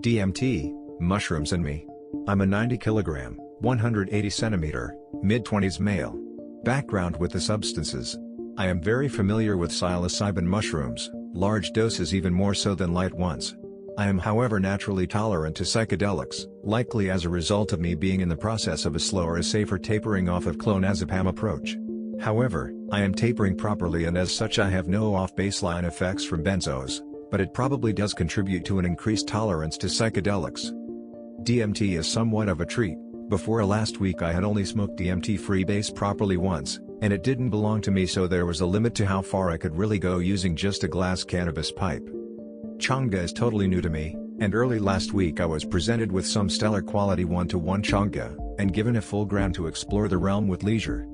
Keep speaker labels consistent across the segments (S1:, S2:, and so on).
S1: DMT, mushrooms and me. I'm a 90 kilogram, 180 centimeter, mid-20s male. Background with the substances. I am very familiar with psilocybin mushrooms, large doses even more so than light ones. I am however naturally tolerant to psychedelics, likely as a result of me being in the process of a slower safer tapering off of clonazepam approach. However, I am tapering properly and as such I have no off-baseline effects from benzos, but it probably does contribute to an increased tolerance to psychedelics. DMT is somewhat of a treat. Before last week I had only smoked DMT freebase properly once, and it didn't belong to me, so there was a limit to how far I could really go using just a glass cannabis pipe. Changa is totally new to me, and early last week I was presented with some stellar quality 1-to-1 changa, and given a full gram to explore the realm with leisure.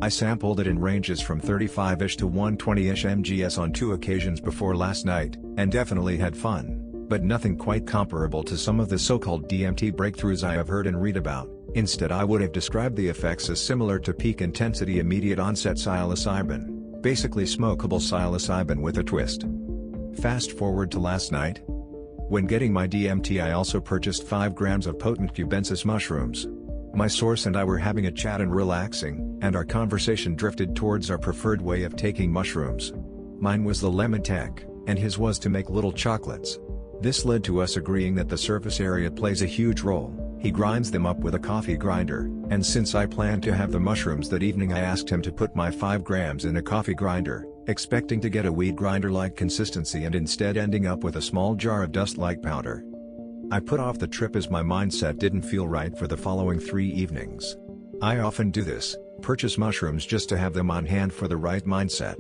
S1: I sampled it in ranges from 35-ish to 120-ish mgs on 2 occasions before last night, and definitely had fun, but nothing quite comparable to some of the so-called DMT breakthroughs I have heard and read about. Instead I would have described the effects as similar to peak intensity immediate onset psilocybin, basically smokable psilocybin with a twist. Fast forward to last night. When getting my DMT I also purchased 5 grams of potent Cubensis mushrooms. My source and I were having a chat and relaxing, and our conversation drifted towards our preferred way of taking mushrooms. Mine was the lemon tech, and his was to make little chocolates. This led to us agreeing that the surface area plays a huge role. He grinds them up with a coffee grinder, and since I planned to have the mushrooms that evening I asked him to put my 5 grams in a coffee grinder, expecting to get a weed grinder-like consistency and instead ending up with a small jar of dust-like powder. I put off the trip as my mindset didn't feel right for the following 3 evenings. I often do this, purchase mushrooms just to have them on hand for the right mindset.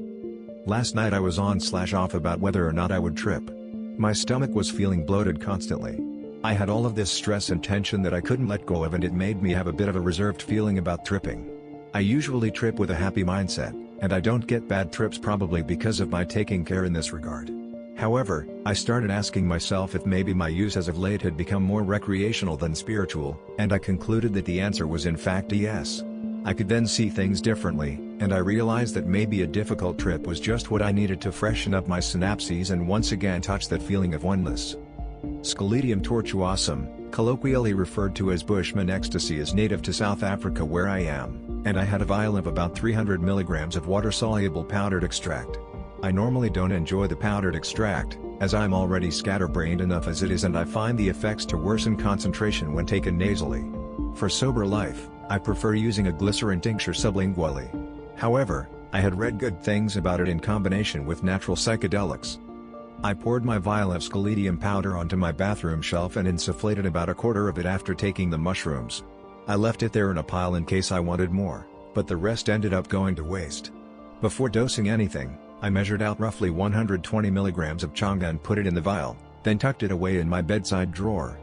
S1: Last night I was on/off about whether or not I would trip. My stomach was feeling bloated constantly. I had all of this stress and tension that I couldn't let go of, and it made me have a bit of a reserved feeling about tripping. I usually trip with a happy mindset, and I don't get bad trips probably because of my taking care in this regard. However, I started asking myself if maybe my use as of late had become more recreational than spiritual, and I concluded that the answer was in fact a yes. I could then see things differently, and I realized that maybe a difficult trip was just what I needed to freshen up my synapses and once again touch that feeling of oneness. Scaledium tortuosum, colloquially referred to as Bushman ecstasy, is native to South Africa where I am, and I had a vial of about 300 milligrams of water-soluble powdered extract. I normally don't enjoy the powdered extract, as I'm already scatterbrained enough as it is, and I find the effects to worsen concentration when taken nasally. For sober life, I prefer using a glycerin tincture sublingually. However, I had read good things about it in combination with natural psychedelics. I poured my vial of scaledium powder onto my bathroom shelf and insufflated about a quarter of it after taking the mushrooms. I left it there in a pile in case I wanted more, but the rest ended up going to waste. Before dosing anything, I measured out roughly 120 milligrams of changa and put it in the vial, then tucked it away in my bedside drawer.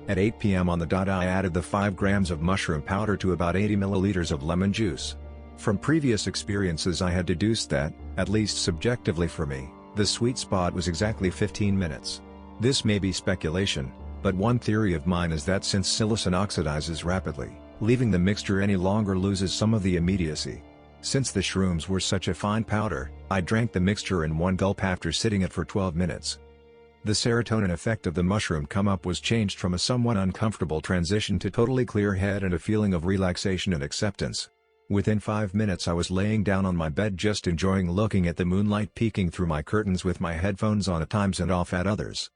S1: At 8 p.m. on the dot I added the 5 grams of mushroom powder to about 80 milliliters of lemon juice. From previous experiences I had deduced that, at least subjectively for me, the sweet spot was exactly 15 minutes. This may be speculation, but one theory of mine is that since psilocin oxidizes rapidly, leaving the mixture any longer loses some of the immediacy. Since the shrooms were such a fine powder, I drank the mixture in one gulp after sitting it for 12 minutes. The serotonin effect of the mushroom come-up was changed from a somewhat uncomfortable transition to totally clear head and a feeling of relaxation and acceptance. Within 5 minutes I was laying down on my bed just enjoying looking at the moonlight peeking through my curtains with my headphones on at times and off at others.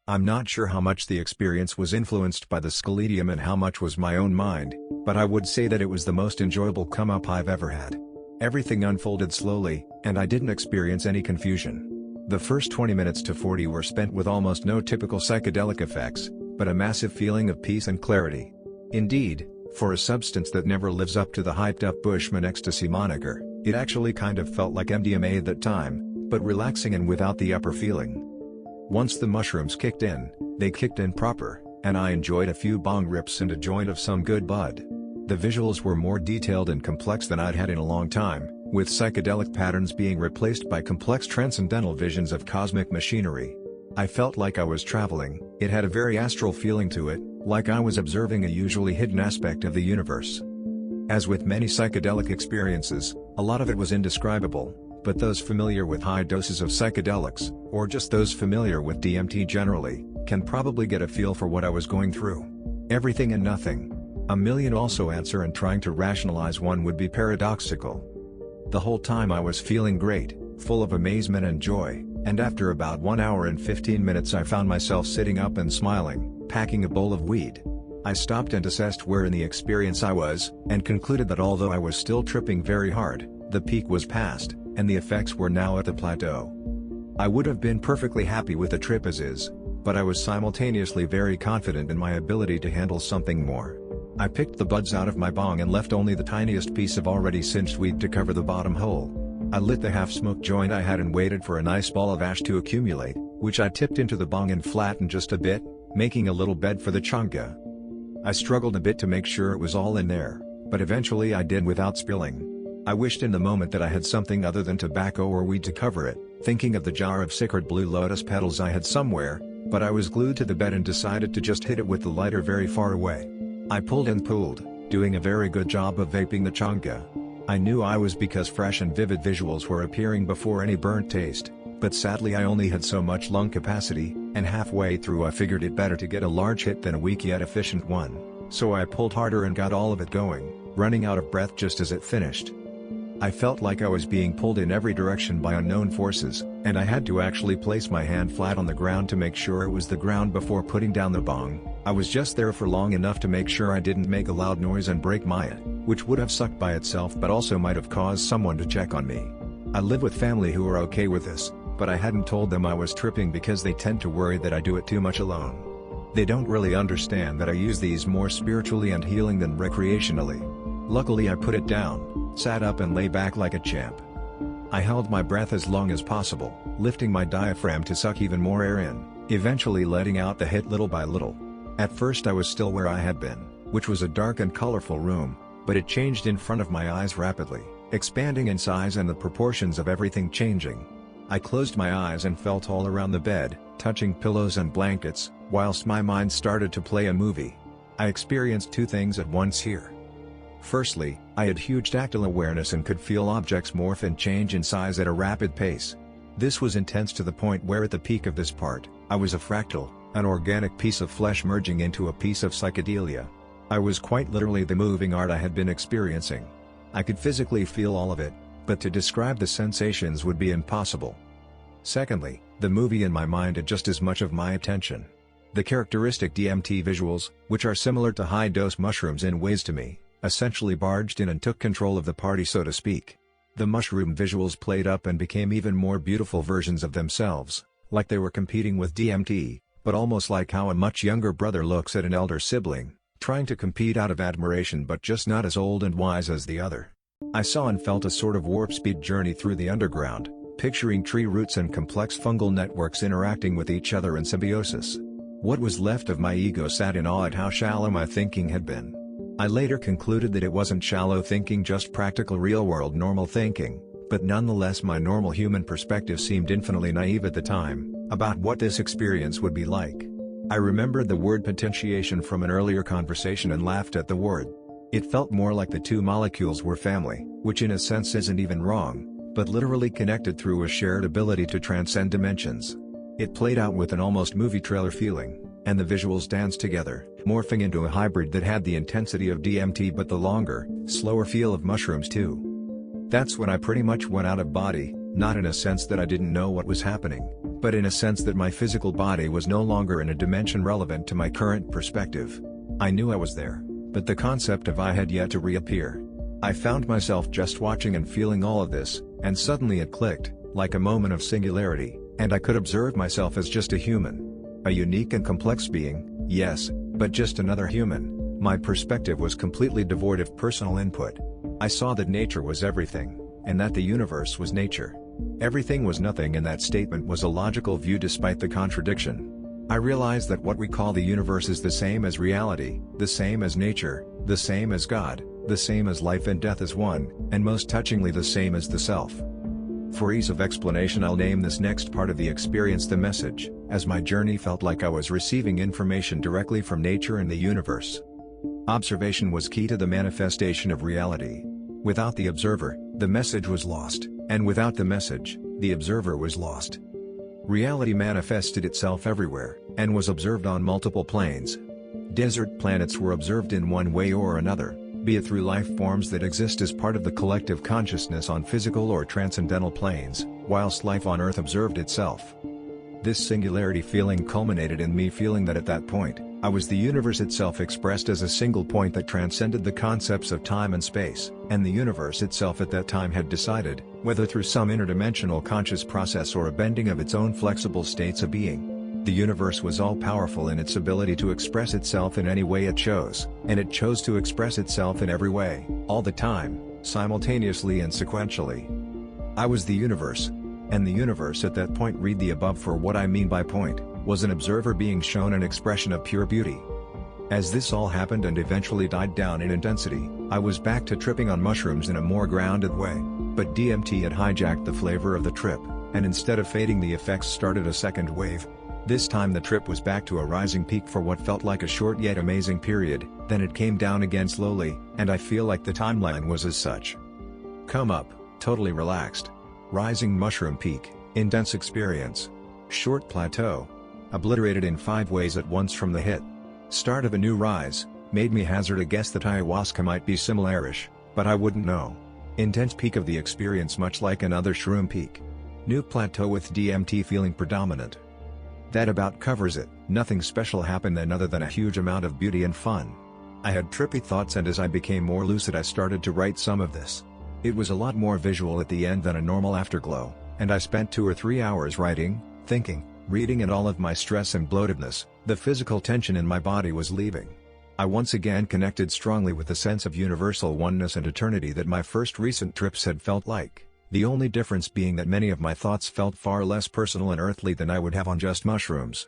S1: I'm not sure how much the experience was influenced by the scaledium and how much was my own mind, but I would say that it was the most enjoyable come-up I've ever had. Everything unfolded slowly, and I didn't experience any confusion. The first 20 minutes to 40 were spent with almost no typical psychedelic effects, but a massive feeling of peace and clarity. Indeed, for a substance that never lives up to the hyped-up Bushman ecstasy moniker, it actually kind of felt like MDMA at that time, but relaxing and without the upper feeling. Once the mushrooms kicked in, they kicked in proper, and I enjoyed a few bong rips and a joint of some good bud. The visuals were more detailed and complex than I'd had in a long time, with psychedelic patterns being replaced by complex transcendental visions of cosmic machinery. I felt like I was traveling. It had a very astral feeling to it, like I was observing a usually hidden aspect of the universe. As with many psychedelic experiences, a lot of it was indescribable, but those familiar with high doses of psychedelics, or just those familiar with DMT generally, can probably get a feel for what I was going through. Everything and nothing. A million also answer, and trying to rationalize one would be paradoxical. The whole time I was feeling great, full of amazement and joy, and after about 1 hour and 15 minutes I found myself sitting up and smiling, packing a bowl of weed. I stopped and assessed where in the experience I was, and concluded that although I was still tripping very hard, the peak was past, and the effects were now at the plateau. I would have been perfectly happy with the trip as is, but I was simultaneously very confident in my ability to handle something more. I picked the buds out of my bong and left only the tiniest piece of already cinched weed to cover the bottom hole. I lit the half-smoked joint I had and waited for a nice ball of ash to accumulate, which I tipped into the bong and flattened just a bit, making a little bed for the chunga. I struggled a bit to make sure it was all in there, but eventually I did without spilling. I wished in the moment that I had something other than tobacco or weed to cover it, thinking of the jar of sacred blue lotus petals I had somewhere, but I was glued to the bed and decided to just hit it with the lighter very far away. I pulled and pulled, doing a very good job of vaping the chunga. I knew I was because fresh and vivid visuals were appearing before any burnt taste, but sadly I only had so much lung capacity, and halfway through I figured it better to get a large hit than a weak yet efficient one, so I pulled harder and got all of it going, running out of breath just as it finished. I felt like I was being pulled in every direction by unknown forces, and I had to actually place my hand flat on the ground to make sure it was the ground before putting down the bong. I was just there for long enough to make sure I didn't make a loud noise and break my it, which would have sucked by itself but also might have caused someone to check on me. I live with family who are okay with this, but I hadn't told them I was tripping because they tend to worry that I do it too much alone. They don't really understand that I use these more spiritually and healing than recreationally. Luckily I put it down, sat up and lay back like a champ. I held my breath as long as possible, lifting my diaphragm to suck even more air in, eventually letting out the hit little by little. At first I was still where I had been, which was a dark and colorful room, but it changed in front of my eyes rapidly, expanding in size and the proportions of everything changing. I closed my eyes and felt all around the bed, touching pillows and blankets, whilst my mind started to play a movie. I experienced two things at once here. Firstly, I had huge tactile awareness and could feel objects morph and change in size at a rapid pace. This was intense to the point where at the peak of this part, I was a fractal, an organic piece of flesh merging into a piece of psychedelia. I was quite literally the moving art I had been experiencing. I could physically feel all of it, but to describe the sensations would be impossible. Secondly, the movie in my mind had just as much of my attention. The characteristic DMT visuals, which are similar to high-dose mushrooms in ways to me, essentially barged in and took control of the party so to speak. The mushroom visuals played up and became even more beautiful versions of themselves, like they were competing with DMT, but almost like how a much younger brother looks at an elder sibling, trying to compete out of admiration but just not as old and wise as the other. I saw and felt a sort of warp-speed journey through the underground, picturing tree roots and complex fungal networks interacting with each other in symbiosis. What was left of my ego sat in awe at how shallow my thinking had been. I later concluded that it wasn't shallow thinking, just practical real-world normal thinking, but nonetheless my normal human perspective seemed infinitely naive at the time, about what this experience would be like. I remembered the word potentiation from an earlier conversation and laughed at the word. It felt more like the two molecules were family, which in a sense isn't even wrong, but literally connected through a shared ability to transcend dimensions. It played out with an almost movie trailer feeling, and the visuals danced together, morphing into a hybrid that had the intensity of DMT but the longer, slower feel of mushrooms too. That's when I pretty much went out of body, not in a sense that I didn't know what was happening, but in a sense that my physical body was no longer in a dimension relevant to my current perspective. I knew I was there, but the concept of I had yet to reappear. I found myself just watching and feeling all of this, and suddenly it clicked, like a moment of singularity, and I could observe myself as just a human. A unique and complex being, yes, but just another human. My perspective was completely devoid of personal input. I saw that nature was everything, and that the universe was nature. Everything was nothing, and that statement was a logical view despite the contradiction. I realized that what we call the universe is the same as reality, the same as nature, the same as God, the same as life and death as one, and most touchingly the same as the self. For ease of explanation, I'll name this next part of the experience the message, as my journey felt like I was receiving information directly from nature and the universe. Observation was key to the manifestation of reality. Without the observer, the message was lost. And without the message, the observer was lost. Reality manifested itself everywhere, and was observed on multiple planes. Desert planets were observed in one way or another, be it through life forms that exist as part of the collective consciousness on physical or transcendental planes, whilst life on Earth observed itself. This singularity feeling culminated in me feeling that at that point, I was the universe itself expressed as a single point that transcended the concepts of time and space, and the universe itself at that time had decided, whether through some interdimensional conscious process or a bending of its own flexible states of being. The universe was all-powerful in its ability to express itself in any way it chose, and it chose to express itself in every way, all the time, simultaneously and sequentially. I was the universe. And the universe at that point, read the above for what I mean by point, was an observer being shown an expression of pure beauty. As this all happened and eventually died down in intensity, I was back to tripping on mushrooms in a more grounded way, but DMT had hijacked the flavor of the trip, and instead of fading the effects started a second wave. This time the trip was back to a rising peak for what felt like a short yet amazing period, then it came down again slowly, and I feel like the timeline was as such. Come up, totally relaxed. Rising mushroom peak, intense experience. Short plateau. Obliterated in 5 ways at once from the hit. Start of a new rise, made me hazard a guess that ayahuasca might be similarish, but I wouldn't know. Intense peak of the experience much like another shroom peak. New plateau with DMT feeling predominant. That about covers it. Nothing special happened then other than a huge amount of beauty and fun. I had trippy thoughts, and as I became more lucid I started to write some of this. It was a lot more visual at the end than a normal afterglow, and I spent 2 or 3 hours writing, thinking, reading, and all of my stress and bloatedness, the physical tension in my body was leaving. I once again connected strongly with the sense of universal oneness and eternity that my first recent trips had felt like, the only difference being that many of my thoughts felt far less personal and earthly than I would have on just mushrooms.